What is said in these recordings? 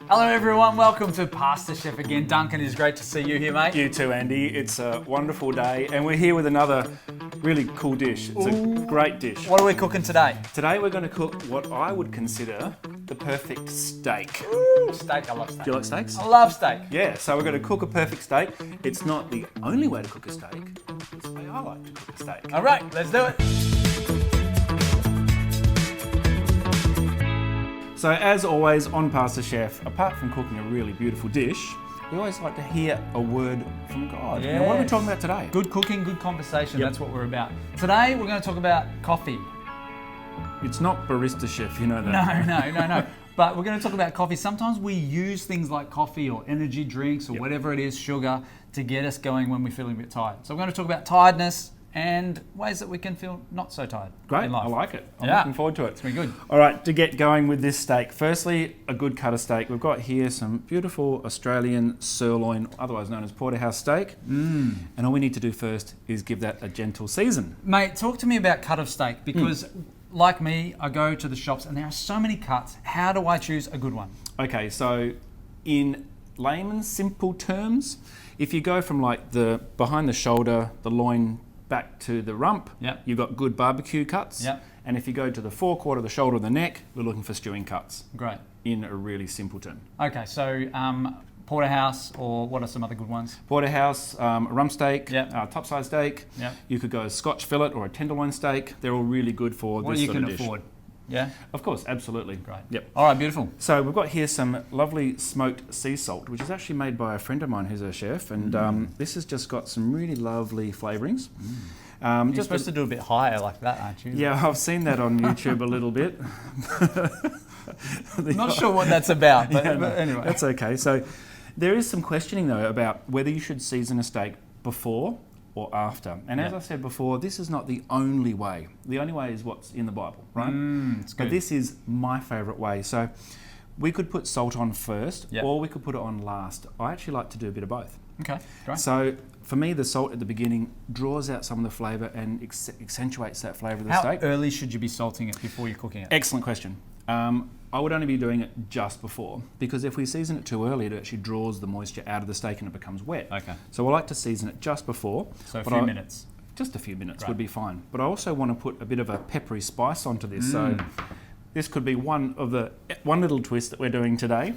Hello everyone, welcome to PastorChef again. Duncan, it's great to see you here, mate. You too, Andy. It's a wonderful day and we're here with another really cool dish. It's a great dish. What are we cooking today? Today we're going to cook what I would consider the perfect steak. Ooh, steak, I love steak. Do you like steaks? I love steak. Yeah, so we're going to cook a perfect steak. It's not the only way to cook a steak, it's the way I like to cook a steak. All right, let's do it. So as always on PastorChef, apart from cooking a really beautiful dish, we always like to hear a word from God. Yes. Now, what are we talking about today? Good cooking, good conversation, Yep. That's what we're about. Today we're going to talk about coffee. It's not barista chef, you know that. No. But we're going to talk about coffee. Sometimes we use things like coffee or energy drinks or whatever it is, sugar, to get us going when we're feeling a bit tired. So we're going to talk about tiredness and ways that we can feel not so tired. Great, in life. I like it. I'm looking forward to it. It's been good. All right, to get going with this steak, firstly, a good cut of steak. We've got here some beautiful Australian sirloin, otherwise known as Porterhouse steak. And all we need to do first is give that a gentle season. Mate, talk to me about cut of steak because like me, I go to the shops and there are so many cuts. How do I choose a good one? Okay, so in layman's simple terms, if you go from like the behind the shoulder, the loin, back to the rump, you've got good barbecue cuts. And if you go to the forequarter, the shoulder, the neck, we're looking for stewing cuts. Great. In a really simple term. Okay, so Porterhouse, or what are some other good ones? Porterhouse, rump steak, topside steak. You could go a Scotch fillet or a tenderloin steak. They're all really good for this sort of dish. What you can afford. Yeah? Of course, absolutely. Great. Yep. All right, beautiful. So we've got here some lovely smoked sea salt, which is actually made by a friend of mine who's a chef, and this has just got some really lovely flavourings. You're supposed to do a bit higher like that, aren't you? Yeah, I've seen that on YouTube a little bit. I'm not sure what that's about, but anyway. That's okay. So there is some questioning though about whether you should season a steak before or after. And as I said before, this is not the only way. The only way is what's in the Bible, right? It's good. But this is my favourite way. So we could put salt on first or we could put it on last. I actually like to do a bit of both. Okay, great. So for me, the salt at the beginning draws out some of the flavour and accentuates that flavour of the steak. How early should you be salting it before you're cooking it? Excellent question. I would only be doing it just before, because if we season it too early, it actually draws the moisture out of the steak and it becomes wet. Okay. So I like to season it just before. So a few minutes. Just a few minutes would be fine. But I also want to put a bit of a peppery spice onto this. So this could be one little twist that we're doing today.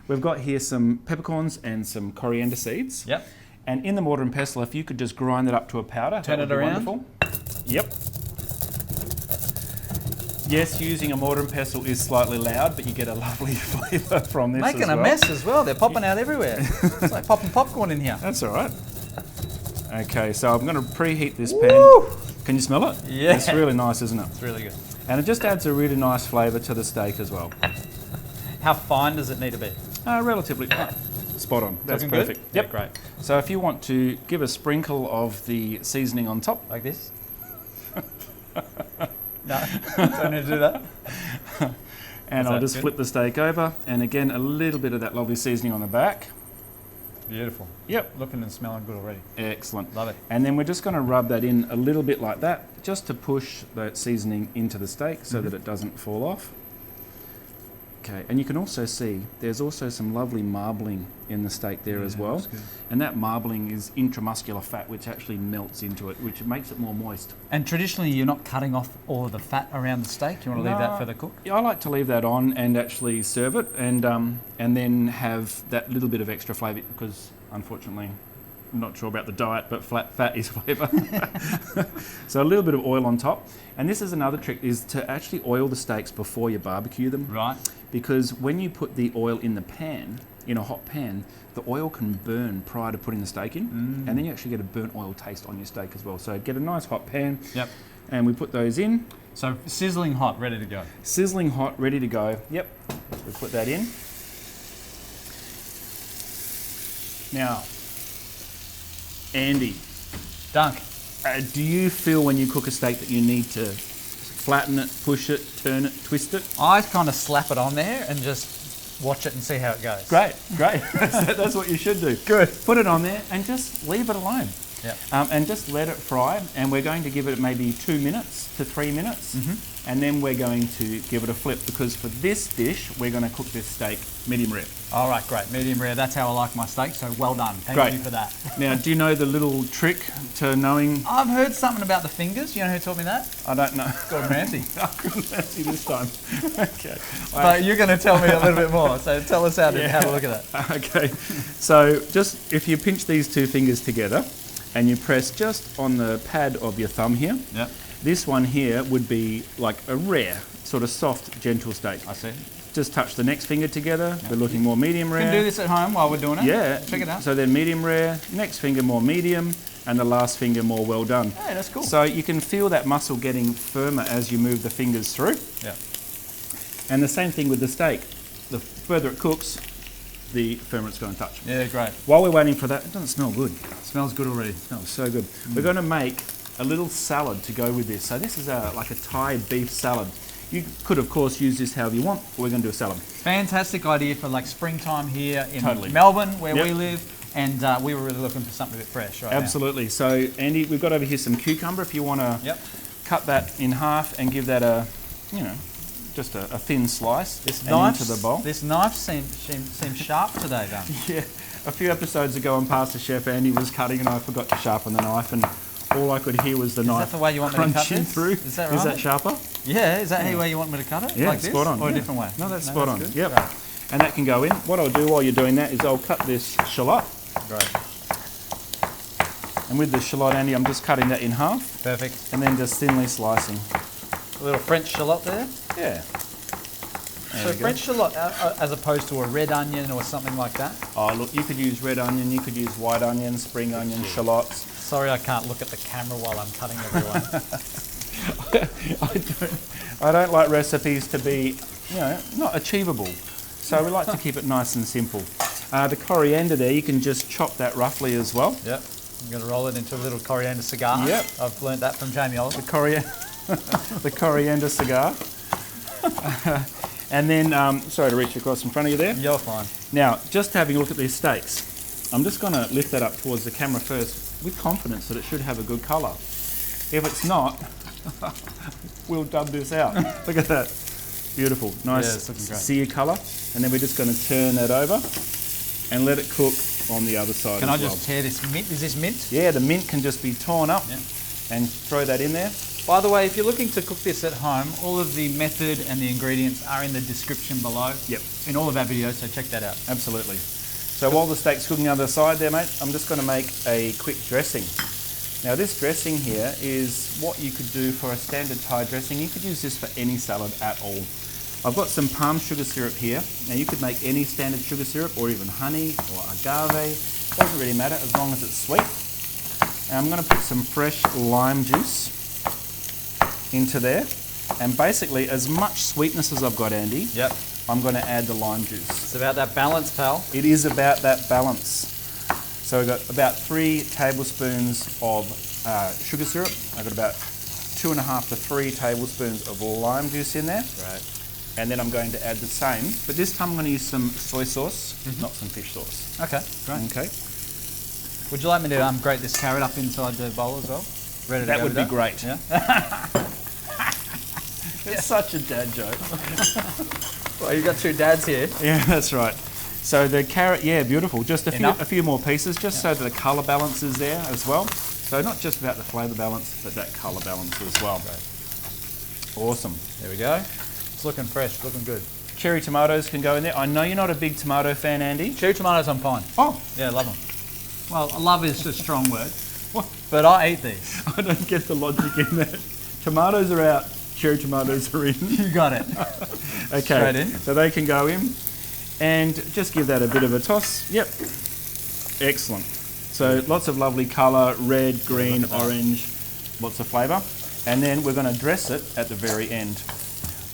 We've got here some peppercorns and some coriander seeds. Yep. And in the mortar and pestle, if you could just grind that up to a powder, turn it around. Wonderful. Yep. Yes, using a mortar and pestle is slightly loud, but you get a lovely flavour from this Making as well. a mess as well. They're popping out everywhere. It's like popping popcorn in here. That's all right. Okay, so I'm going to preheat this pan. Can you smell it? Yeah. It's really nice, isn't it? It's really good. And it just adds a really nice flavour to the steak as well. How fine does it need to be? Relatively spot on. That's Looking perfect. Good? Yep, great. So if you want to give a sprinkle of the seasoning on top. Like this? No, don't need to do that. And I'll just flip the steak over. And again, a little bit of that lovely seasoning on the back. Beautiful. Yep. Looking and smelling good already. Excellent. Love it. And then we're just going to rub that in a little bit like that, just to push that seasoning into the steak so that it doesn't fall off. Okay, and you can also see there's also some lovely marbling in the steak there as well. And that marbling is intramuscular fat, which actually melts into it, which makes it more moist. And traditionally, you're not cutting off all of the fat around the steak. You want to leave that for the cook? Yeah, I like to leave that on and actually serve it, and then have that little bit of extra flavour, because unfortunately, I'm not sure about the diet, but fat is flavour. So a little bit of oil on top. And this is another trick, is to actually oil the steaks before you barbecue them. Right. Because when you put the oil in the pan, in a hot pan, the oil can burn prior to putting the steak in, and then you actually get a burnt oil taste on your steak as well. So get a nice hot pan, and we put those in. So sizzling hot, ready to go. Sizzling hot, ready to go. Yep, we put that in. Now, Andy, Dunk. Do you feel when you cook a steak that you need to flatten it, push it, turn it, twist it? I kind of slap it on there and just watch it and see how it goes. Great. That's what you should do. Good. Put it on there and just leave it alone. Yep. And just let it fry. And we're going to give it maybe 2 minutes to 3 minutes. and then we're going to give it a flip, because for this dish, we're going to cook this steak medium rare. All right, great. Medium rare, that's how I like my steak, so well done. Thank Great. you for that. Now, do you know the little trick to knowing? I've heard something about the fingers. You know who taught me that? I don't know. Gordon Ramsay. Gordon Ramsay this time. Okay. But you're going to tell me a little bit more, so tell us how to have a look at that. Okay. So just if you pinch these two fingers together and you press just on the pad of your thumb here, Yep. this one here would be like a rare, sort of soft, gentle steak. I see. Just touch the next finger together. We're looking more medium rare. You can do this at home while we're doing it. Yeah. Check it out. So then medium rare, next finger more medium, and the last finger more well done. Hey, that's cool. So you can feel that muscle getting firmer as you move the fingers through. Yeah. And the same thing with the steak. The further it cooks, the firmer it's going to touch. Yeah, great. While we're waiting for that, it doesn't smell good. Smells good already. It smells so good. We're going to make a little salad to go with this. So this is like a Thai beef salad. You could, of course, use this however you want, but we're going to do a salad. Fantastic idea for like springtime here in Totally. Melbourne, where Yep. we live, and we were really looking for something a bit fresh right Absolutely. So, Andy, we've got over here some cucumber. If you want to Yep. cut that in half and give that a, just a thin slice into the bowl. This knife seems sharp today, Dan. Yeah, a few episodes ago on PastorChef, Andy was cutting and I forgot to sharpen the knife, and all I could hear was the knife Is that the way you want me to cut crunching this? through. Is that right? Is that sharper? Yeah, is that the way you want me to cut it? Yeah, like this? spot on. Or yeah. a different way? No, that's spot on. good. Yep. Great. And that can go in. What I'll do while you're doing that is I'll cut this shallot. Great. And with the shallot, Andy, I'm just cutting that in half Perfect. and then just thinly slicing. A little French shallot there. Yeah. So French shallot as opposed to a red onion or something like that? Oh, look, you could use red onion, you could use white onion, spring onion, shallots. Sorry I can't look at the camera while I'm cutting everyone. I don't like recipes to be, not achievable. So we like to keep it nice and simple. The coriander there, you can just chop that roughly as well. Yep. I'm going to roll it into a little coriander cigar. Yep. I've learnt that from Jamie Oliver. The coriander cigar. And then, sorry to reach across in front of you there. You're fine. Now, just having a look at these steaks, I'm just going to lift that up towards the camera first with confidence that it should have a good colour. If it's not, we'll dub this out. Look at that. Beautiful. Nice it's looking great. sear colour. And then we're just going to turn that over and let it cook on the other side Can as I well. just tear this mint? Is this mint? Yeah, the mint can just be torn up and throw that in there. By the way, if you're looking to cook this at home, all of the method and the ingredients are in the description below. Yep. In all of our videos, so check that out. Absolutely. So while the steak's cooking on the other side there, mate, I'm just going to make a quick dressing. Now this dressing here is what you could do for a standard Thai dressing. You could use this for any salad at all. I've got some palm sugar syrup here. Now you could make any standard sugar syrup or even honey or agave. Doesn't really matter as long as it's sweet. And I'm going to put some fresh lime juice into there. And basically as much sweetness as I've got, Andy, Yep. I'm going to add the lime juice. It's about that balance, pal. It is about that balance. So we've got about 3 tablespoons of sugar syrup. I've got about 2.5 to 3 tablespoons of lime juice in there. Right. And then I'm going to add the same, but this time I'm going to use some soy sauce, not some fish sauce. Okay, great. Okay. Would you like me to grate this carrot up inside the bowl as well? Ready to That go would with be great. Yeah. It's such a dad joke. Well, you've got 2 dads here. Yeah, that's right. So the carrot, yeah, beautiful. Just a Enough? few more pieces, just so that the colour balance is there as well. So not just about the flavour balance, but that colour balance as well. Great. Awesome. There we go. It's looking fresh, looking good. Cherry tomatoes can go in there. I know you're not a big tomato fan, Andy. Cherry tomatoes, I'm fine. Oh, Yeah, love them. Well, love is a strong word, what? but I eat these. I don't get the logic in that. Tomatoes are out, cherry tomatoes are in. You got it. Okay, Straight in. so they can go in. And just give that a bit of a toss. Yep. Excellent. So lots of lovely colour, red, green, orange, lots of flavour. And then we're going to dress it at the very end.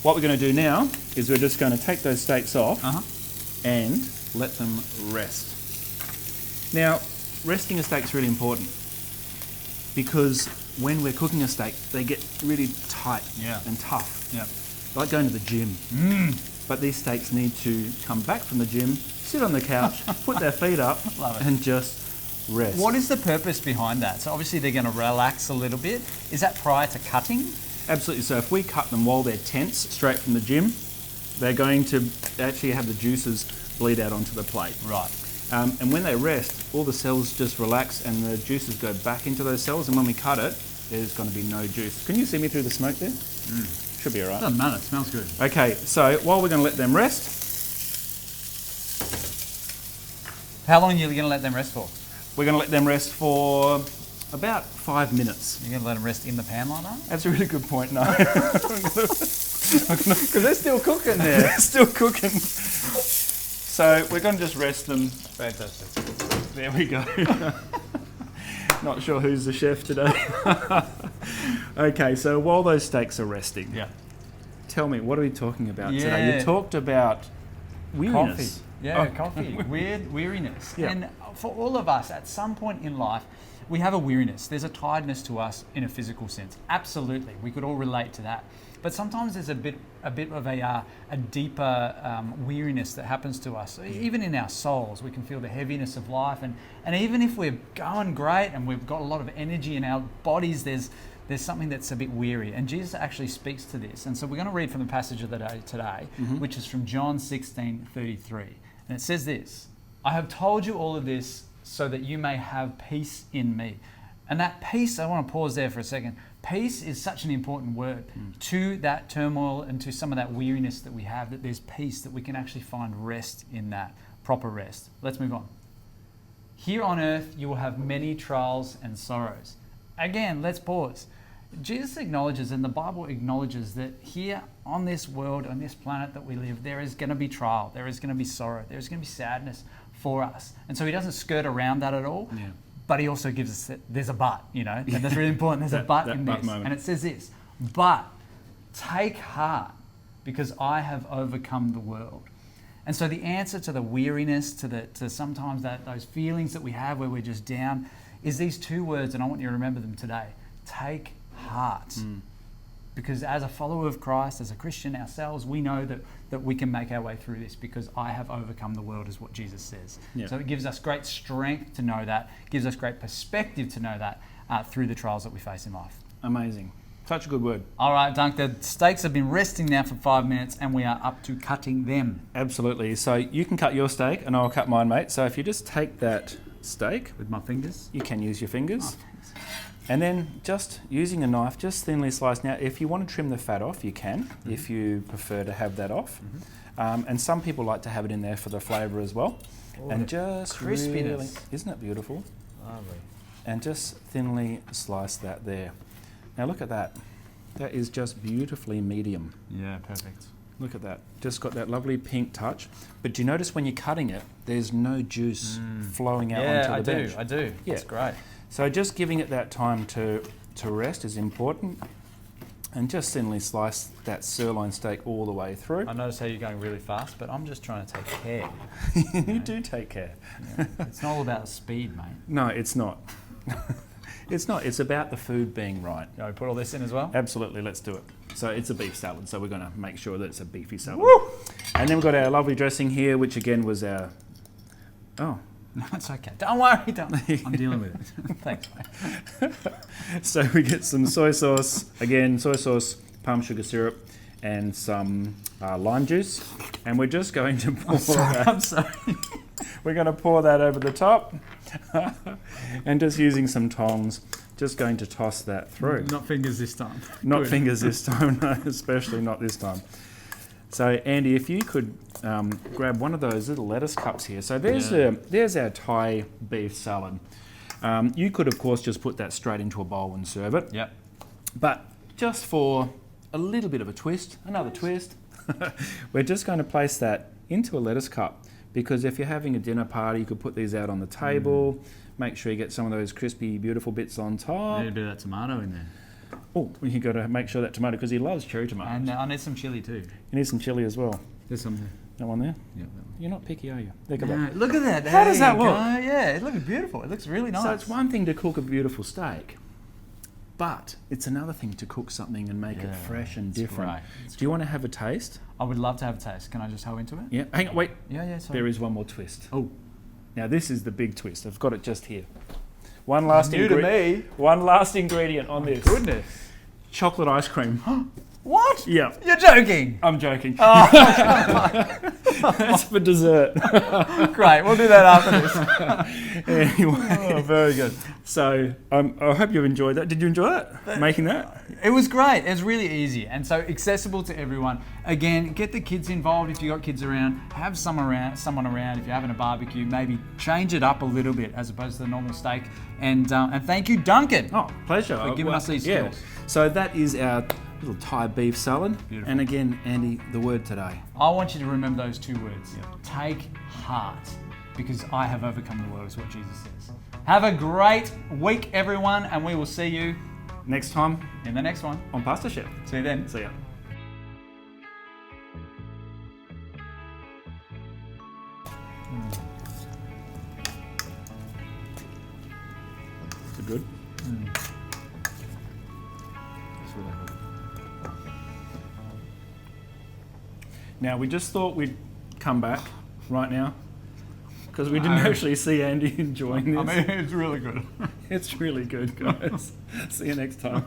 What we're going to do now is we're just going to take those steaks off and let them rest. Now, resting a steak is really important because when we're cooking a steak, they get really tight and tough. Yeah. Like going to the gym. But these steaks need to come back from the gym, sit on the couch, put their feet up, Love it. and just rest. What is the purpose behind that? So obviously they're going to relax a little bit. Is that prior to cutting? Absolutely. So if we cut them while they're tense, straight from the gym, they're going to actually have the juices bleed out onto the plate. Right. And when they rest, all the cells just relax and the juices go back into those cells. And when we cut it, there's going to be no juice. Can you see me through the smoke there? Should be all right. Doesn't matter. It smells good. Okay, so while we're going to let them rest, How long are you going to let them rest for? we're going to let them rest for about 5 minutes. You're going to let them rest in the pan like that? That's a really good point. No, Because they're still cooking there. they're still cooking. So we're going to just rest them. Fantastic. There we go. Not sure who's the chef today. Okay, so while those steaks are resting, Yeah. tell me, what are we talking about Yeah. today? You talked about weariness. Coffee. Yeah, Oh. coffee. Weariness. Yeah. And for all of us, at some point in life, we have a weariness. There's a tiredness to us in a physical sense. Absolutely. We could all relate to that. But sometimes there's a bit of a deeper weariness that happens to us. Even in our souls, we can feel the heaviness of life. And even if we're going great and we've got a lot of energy in our bodies, there's something that's a bit weary. And Jesus actually speaks to this. And so we're going to read from the passage of the day today, which is from John 16:33. And it says this: I have told you all of this so that you may have peace in me. And that peace, I want to pause there for a second. Peace is such an important word to that turmoil and to some of that weariness that we have, that there's peace, that we can actually find rest in that, proper rest. Let's move on. Here on earth, you will have many trials and sorrows. Again, let's pause. Jesus acknowledges, and the Bible acknowledges, that here on this world, on this planet that we live, there is going to be trial, there is going to be sorrow, there is going to be sadness for us. And so he doesn't skirt around that at all. Yeah. But he also gives us that there's a but, and that's really important. There's a but in but this. moment. And it says this: but take heart, because I have overcome the world. And so the answer to the weariness, to sometimes those feelings that we have where we're just down, is these two words, and I want you to remember them today. Take heart. Because as a follower of Christ, as a Christian ourselves, we know that we can make our way through this because I have overcome the world, is what Jesus says. Yeah. So it gives us great strength to know that, gives us great perspective to know that through the trials that we face in life. Amazing. Such a good word. All right, Dunk, the steaks have been resting now for 5 minutes and we are up to cutting them. Absolutely. So you can cut your steak and I'll cut mine, mate. So if you just take that steak, With my fingers. you can use your fingers. Oh, thanks. And then just using a knife, just thinly slice. Now, if you want to trim the fat off, you can, if you prefer to have that off. And some people like to have it in there for the flavour as well. Oh, and the just crispiness. really, isn't it beautiful? Lovely. And just thinly slice that there. Now look at that. That is just beautifully medium. Yeah, perfect. Look at that. Just got that lovely pink touch. But do you notice when you're cutting it, there's no juice flowing out onto the bench? I do. Yeah. That's great. So just giving it that time to rest is important. And just thinly slice that sirloin steak all the way through. I notice how you're going really fast, but I'm just trying to take care. You do take care. Yeah. It's not all about speed, mate. No, it's not. It's not. It's about the food being right. You know, put all this in as well? Absolutely, let's do it. So it's a beef salad, so we're going to make sure that it's a beefy salad. Woo! And then we've got our lovely dressing here, which again was our... Oh. No, it's okay. Don't worry. I'm dealing with it. Thanks, mate. So we get some soy sauce, again, soy sauce, palm sugar syrup, and some lime juice. And we're just going to pour that. I'm sorry. We're going to pour that over the top. And just using some tongs, just going to toss that through. Not fingers this time. Not Good. fingers this time, no, especially not this time. So Andy, if you could grab one of those little lettuce cups here. So there's our Thai beef salad. You could, of course, just put that straight into a bowl and serve it. Yep. But just for a little bit of a twist, another twist, we're just going to place that into a lettuce cup. Because if you're having a dinner party, you could put these out on the table. Make sure you get some of those crispy, beautiful bits on top. Need to do that tomato in there. Oh, you got to make sure that tomato, because he loves cherry tomatoes. And I need some chili too. You need some chili as well. There's some there. That one there? Yeah. You're not picky, are you? Look at No, that. look at that. How does that There you look? go. Yeah, it looks beautiful. It looks really nice. So it's one thing to cook a beautiful steak, but it's another thing to cook something and make it fresh and different. great. Do you want to have a taste? I would love to have a taste. Can I just hoe into it? Yeah. Hang on, wait. Yeah, sorry. There is one more twist. Oh, Now this is the big twist. I've got it just here. One last new to me. One last ingredient on this. Goodness. chocolate ice cream. What? Yeah. You're joking. I'm joking. Oh, That's for dessert. great. We'll do that after this. Anyway. Oh, very good. So I hope you enjoyed that. Did you enjoy that? Making that? It was great. It's really easy and so accessible to everyone. Again, get the kids involved if you've got kids around. Have someone around. If you're having a barbecue, maybe change it up a little bit as opposed to the normal steak. And thank you, Duncan. Oh, pleasure. For giving us these skills. So that is our little Thai beef salad. Beautiful. And again, Andy, the word today. I want you to remember those 2 words. Take heart, because I have overcome the world, is what Jesus says. Have a great week, everyone, and we will see you Next time in the next one on PastorChef. See you then. See ya. Is it good? It's really good. Now, we just thought we'd come back right now because we didn't actually see Andy enjoying this. I mean, it's really good. It's really good, guys. See you next time.